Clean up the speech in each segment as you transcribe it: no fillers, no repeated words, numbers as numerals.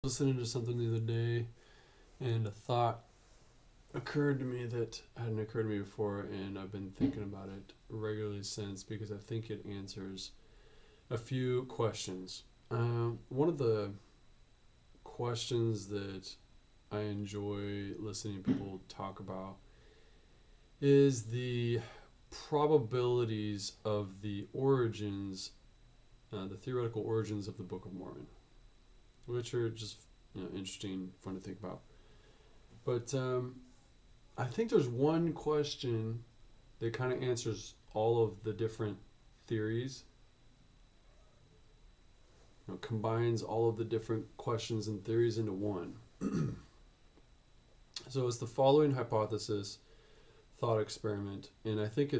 Listening to something the other day, and a thought occurred to me that hadn't occurred to me before, and I've been thinking about it regularly since because I think it answers a few questions. One of the questions that I enjoy listening to people talk about is the probabilities of the origins, the theoretical origins of the Book of Mormon, which are just interesting, fun to think about. But I think there's one question that kind of answers all of the different theories, combines all of the different questions and theories into one. So it's the following hypothesis, thought experiment, and I think,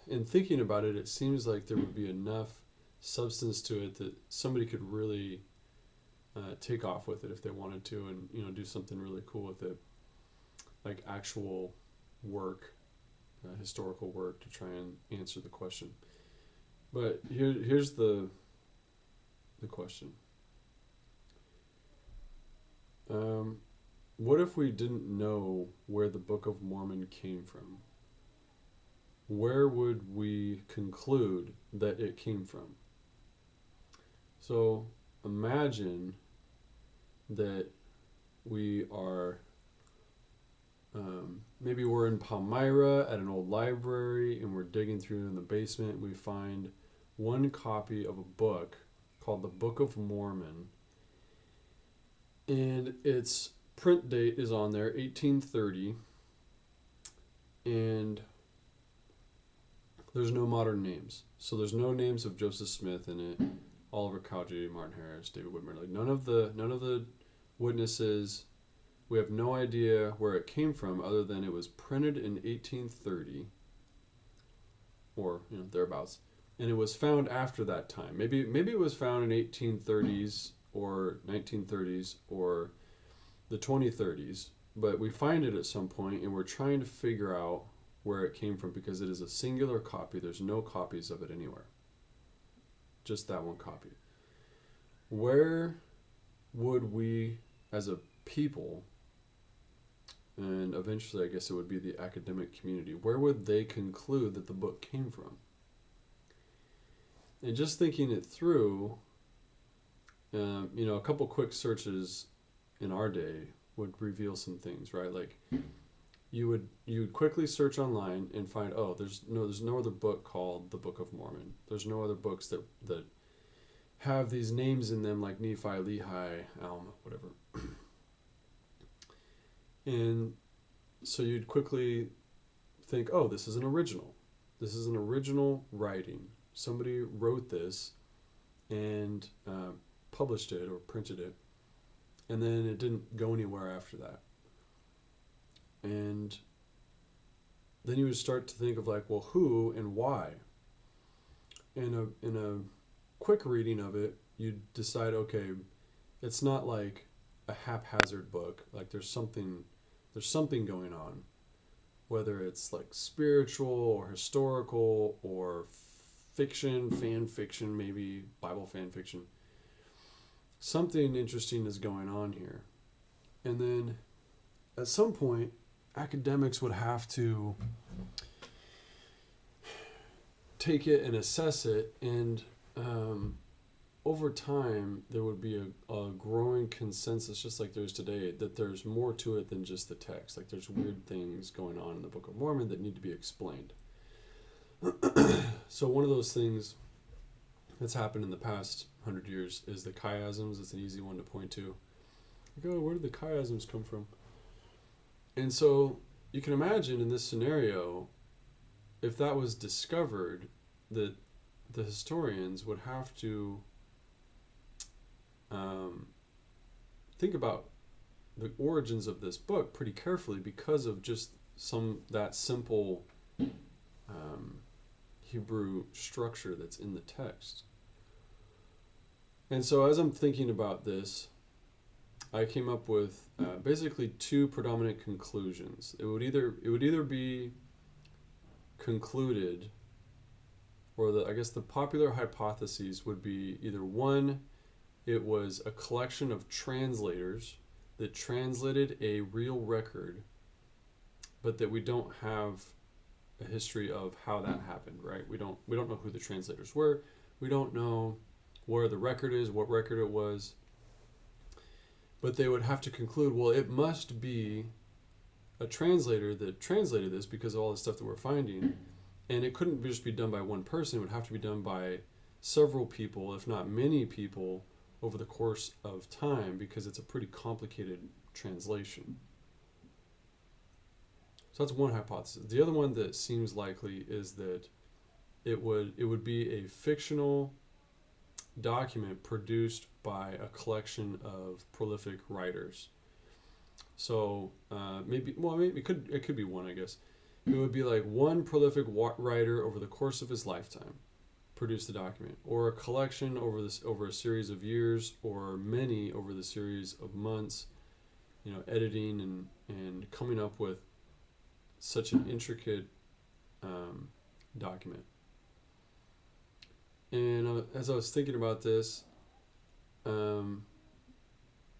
in thinking about it, it seems like there would be enough substance to it that somebody could really take off with it if they wanted to, and do something really cool with it, like actual work, historical work to try and answer the question. But here's the question. What if we didn't know where the Book of Mormon came from? Where would we conclude that it came from? So imagine that we are, maybe we're in Palmyra at an old library and we're digging through in the basement. We find one copy of a book called the Book of Mormon, and its print date is on there, 1830, and there's no modern names. So there's no names of Joseph Smith in it, Oliver Cowdery, Martin Harris, David Whitmer. Like none of the witnesses. We have no idea where it came from, other than it was printed in 1830, or thereabouts, and it was found after that time. Maybe it was found in 1830s or 1930s or the 2030s, but we find it at some point, and we're trying to figure out where it came from because it is a singular copy. There's no copies of it anywhere. Just that one copy. Where would we, as a people, and eventually I guess it would be the academic community, where would they conclude that the book came from? And just thinking it through, a couple quick searches in our day would reveal some things, right? Like you would quickly search online and find, oh, there's no other book called the Book of Mormon. There's no other books that have these names in them, like Nephi, Lehi, Alma, whatever. And so you'd quickly think, oh, this is an original. This is an original writing. Somebody wrote this and published it or printed it, and then it didn't go anywhere after that. And then you would start to think of like, well, who and why? In a quick reading of it, you'd decide, okay, it's not like a haphazard book. Like there's something going on, whether it's like spiritual or historical or fiction, fan fiction, maybe Bible fan fiction. Something interesting is going on here. And then at some point, academics would have to take it and assess it, and over time there would be a growing consensus, just like there's today, that there's more to it than just the text. Like there's weird things going on in the Book of Mormon that need to be explained. So one of those things that's happened in the past 100 years is the chiasms. It's an easy one to point to. Like, oh, where did the chiasms come from? And so you can imagine in this scenario, if that was discovered, that the historians would have to think about the origins of this book pretty carefully because of just that simple Hebrew structure that's in the text. And so as I'm thinking about this, I came up with basically two predominant conclusions. It would either be concluded, or I guess the popular hypotheses would be either one, it was a collection of translators that translated a real record, but that we don't have a history of how that happened, right? We don't know who the translators were. We don't know where the record is, what record it was. But they would have to conclude, well, it must be a translator that translated this because of all the stuff that we're finding. And it couldn't just be done by one person. It would have to be done by several people, if not many people, over the course of time, because it's a pretty complicated translation. So that's one hypothesis. The other one that seems likely is that it would be a fictional document produced by a collection of prolific writers. So maybe it could be one, I guess. It would be like one prolific writer over the course of his lifetime produced the document, or a collection over a series of years, or many over the series of months. Editing and coming up with such an intricate document. And as I was thinking about this,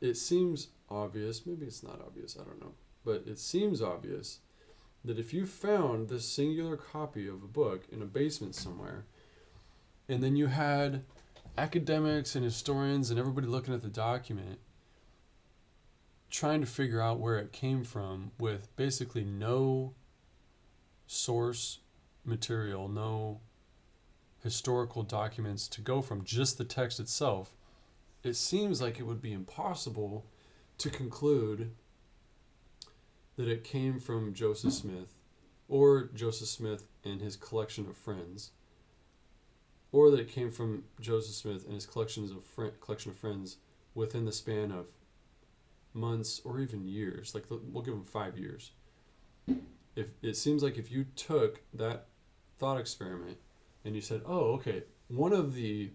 it seems obvious, maybe it's not obvious, I don't know, but it seems obvious that if you found this singular copy of a book in a basement somewhere, and then you had academics and historians and everybody looking at the document, trying to figure out where it came from with basically no source material, no historical documents to go from, just the text itself, it seems like it would be impossible to conclude that it came from Joseph Smith, or Joseph Smith and his collection of friends, or that it came from Joseph Smith and his collection of friends within the span of months or even years. Like, we'll give them 5 years. If it seems like if you took that thought experiment and you said, oh, okay, one of the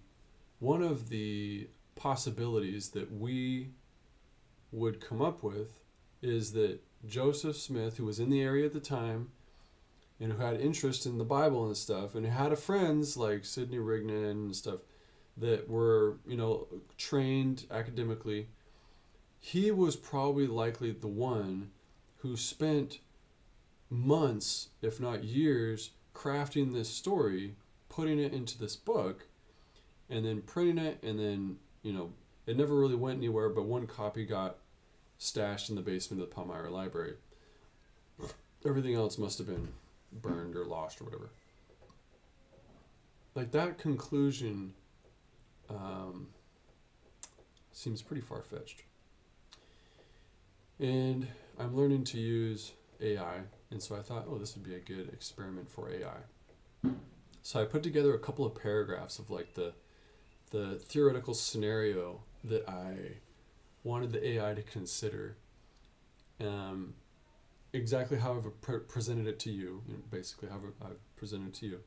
possibilities that we would come up with is that Joseph Smith, who was in the area at the time and who had interest in the Bible and stuff, and who had friends like Sidney Rigdon and stuff that were, trained academically, he was probably likely the one who spent months, if not years, crafting this story, putting it into this book, and then printing it, and then, it never really went anywhere, but one copy got stashed in the basement of the Palmyra Library. Everything else must have been burned or lost or whatever. Like, that conclusion seems pretty far-fetched. And I'm learning to use AI, and so I thought, this would be a good experiment for AI. So I put together a couple of paragraphs of like the theoretical scenario that I wanted the AI to consider, exactly how I've presented it to you, basically how I've presented it to you.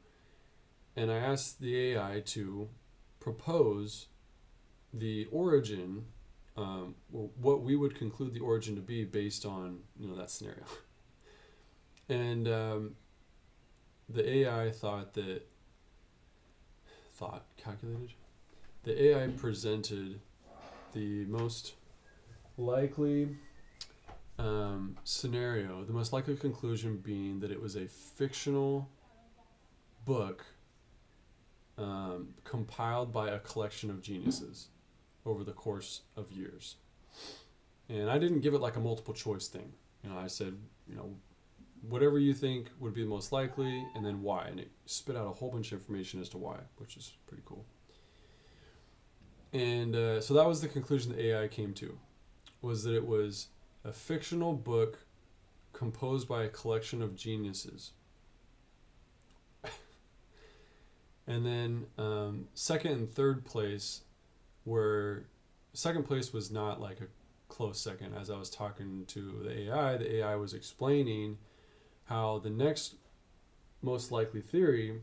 And I asked the AI to propose the origin, what we would conclude the origin to be based on that scenario. And the AI calculated. The AI presented the most likely scenario, the most likely conclusion being that it was a fictional book compiled by a collection of geniuses over the course of years. And I didn't give it like a multiple choice thing. I said, whatever you think would be the most likely, and then why. And it spit out a whole bunch of information as to why, which is pretty cool. And so that was the conclusion the AI came to, was that it was a fictional book composed by a collection of geniuses. And then second and third place second place was not like a close second. As I was talking to the AI was explaining how the next most likely theory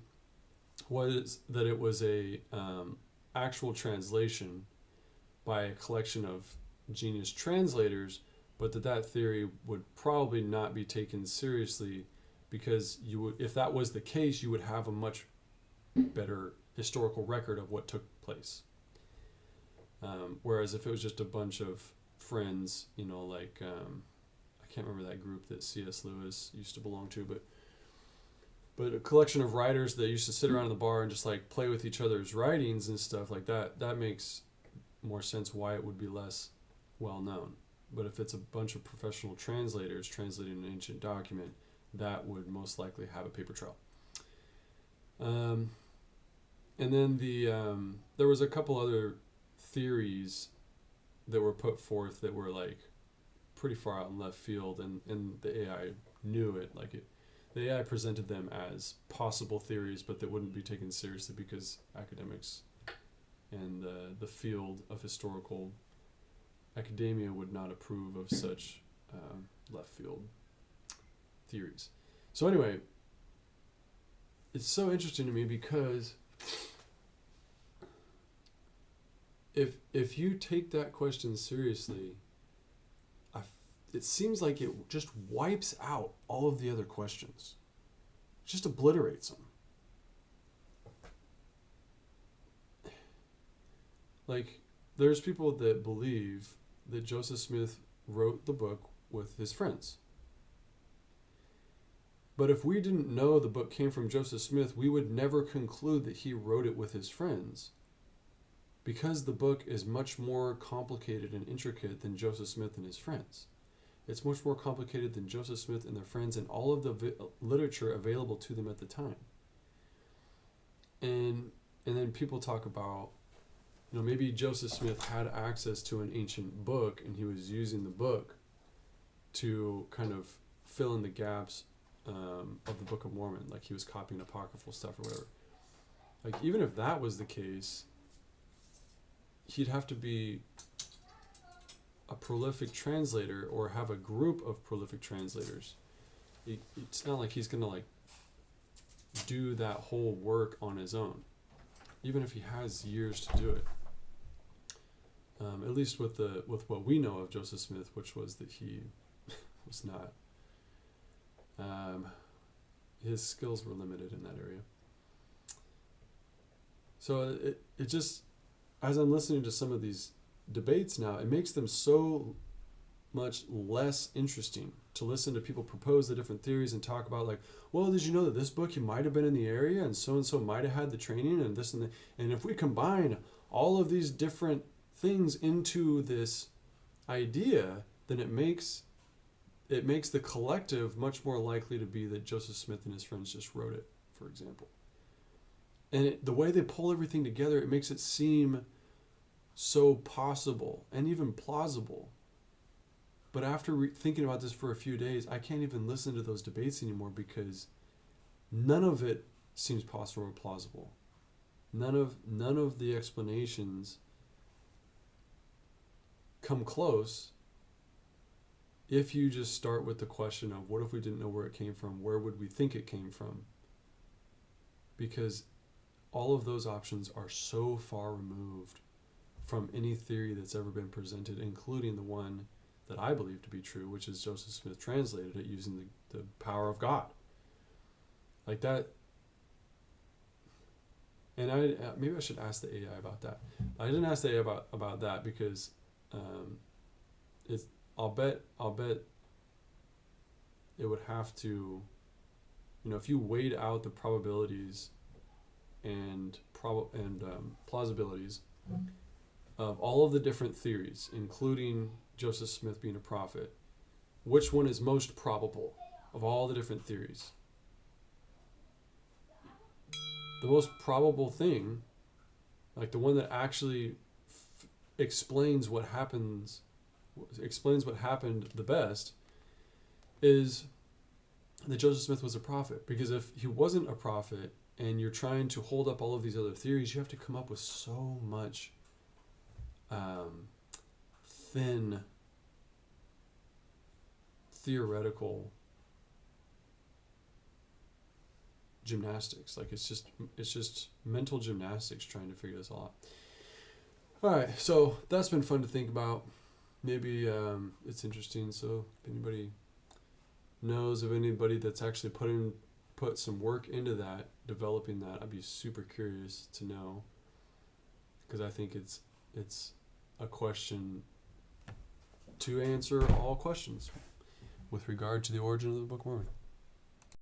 was that it was a actual translation by a collection of genius translators, but that theory would probably not be taken seriously, because if that was the case, you would have a much better historical record of what took place. Whereas if it was just a bunch of friends, like I can't remember that group that C.S. Lewis used to belong to, but a collection of writers that used to sit around in the bar and just like play with each other's writings and stuff like that, that makes more sense why it would be less well known. But if it's a bunch of professional translators translating an ancient document, that would most likely have a paper trail. And then there was a couple other theories that were put forth that were like pretty far out in left field, and the AI knew it. The AI presented them as possible theories, but that wouldn't be taken seriously because academics and the field of historical academia would not approve of such left field theories. So anyway, it's so interesting to me because if you take that question seriously, it seems like it just wipes out all of the other questions. It just obliterates them. Like, there's people that believe that Joseph Smith wrote the book with his friends. But if we didn't know the book came from Joseph Smith, we would never conclude that he wrote it with his friends, because the book is much more complicated and intricate than Joseph Smith and his friends. It's much more complicated than Joseph Smith and their friends and all of the literature available to them at the time. And then people talk about, maybe Joseph Smith had access to an ancient book and he was using the book to kind of fill in the gaps of the Book of Mormon, like he was copying apocryphal stuff or whatever. Like, even if that was the case, he'd have to be a prolific translator or have a group of prolific translators. It's not like he's gonna do that whole work on his own, even if he has years to do it. At least with what we know of Joseph Smith, which was that he was not. His skills were limited in that area. So it just, as I'm listening to some of these debates now, it makes them so much less interesting to listen to people propose the different theories and talk about, like, well, did you know that this book, he might have been in the area and so might have had the training and this and that, and if we combine all of these different things into this idea, then it makes the collective much more likely to be that Joseph Smith and his friends just wrote it, for example. And the way they pull everything together, it makes it seem so possible and even plausible. But after thinking about this for a few days, I can't even listen to those debates anymore because none of it seems possible or plausible. None of the explanations come close if you just start with the question of, what if we didn't know where it came from? Where would we think it came from? Because all of those options are so far removed from any theory that's ever been presented, including the one that I believe to be true, which is Joseph Smith translated it using the power of God. Like that. And maybe I should ask the AI about that. I didn't ask the AI about that because I'll bet it would have to, if you weighed out the probabilities and plausibilities of all of the different theories, including Joseph Smith being a prophet, which one is most probable of all the different theories? The most probable thing, like the one that actually explains what happened the best, is that Joseph Smith was a prophet. Because if he wasn't a prophet and you're trying to hold up all of these other theories, you have to come up with so much thin theoretical gymnastics. Like it's just mental gymnastics trying to figure this all out. All right, so that's been fun to think about. Maybe it's interesting. So if anybody knows of anybody that's actually put some work into that, developing that, I'd be super curious to know, because I think it's a question to answer all questions with regard to the origin of the Book of Mormon.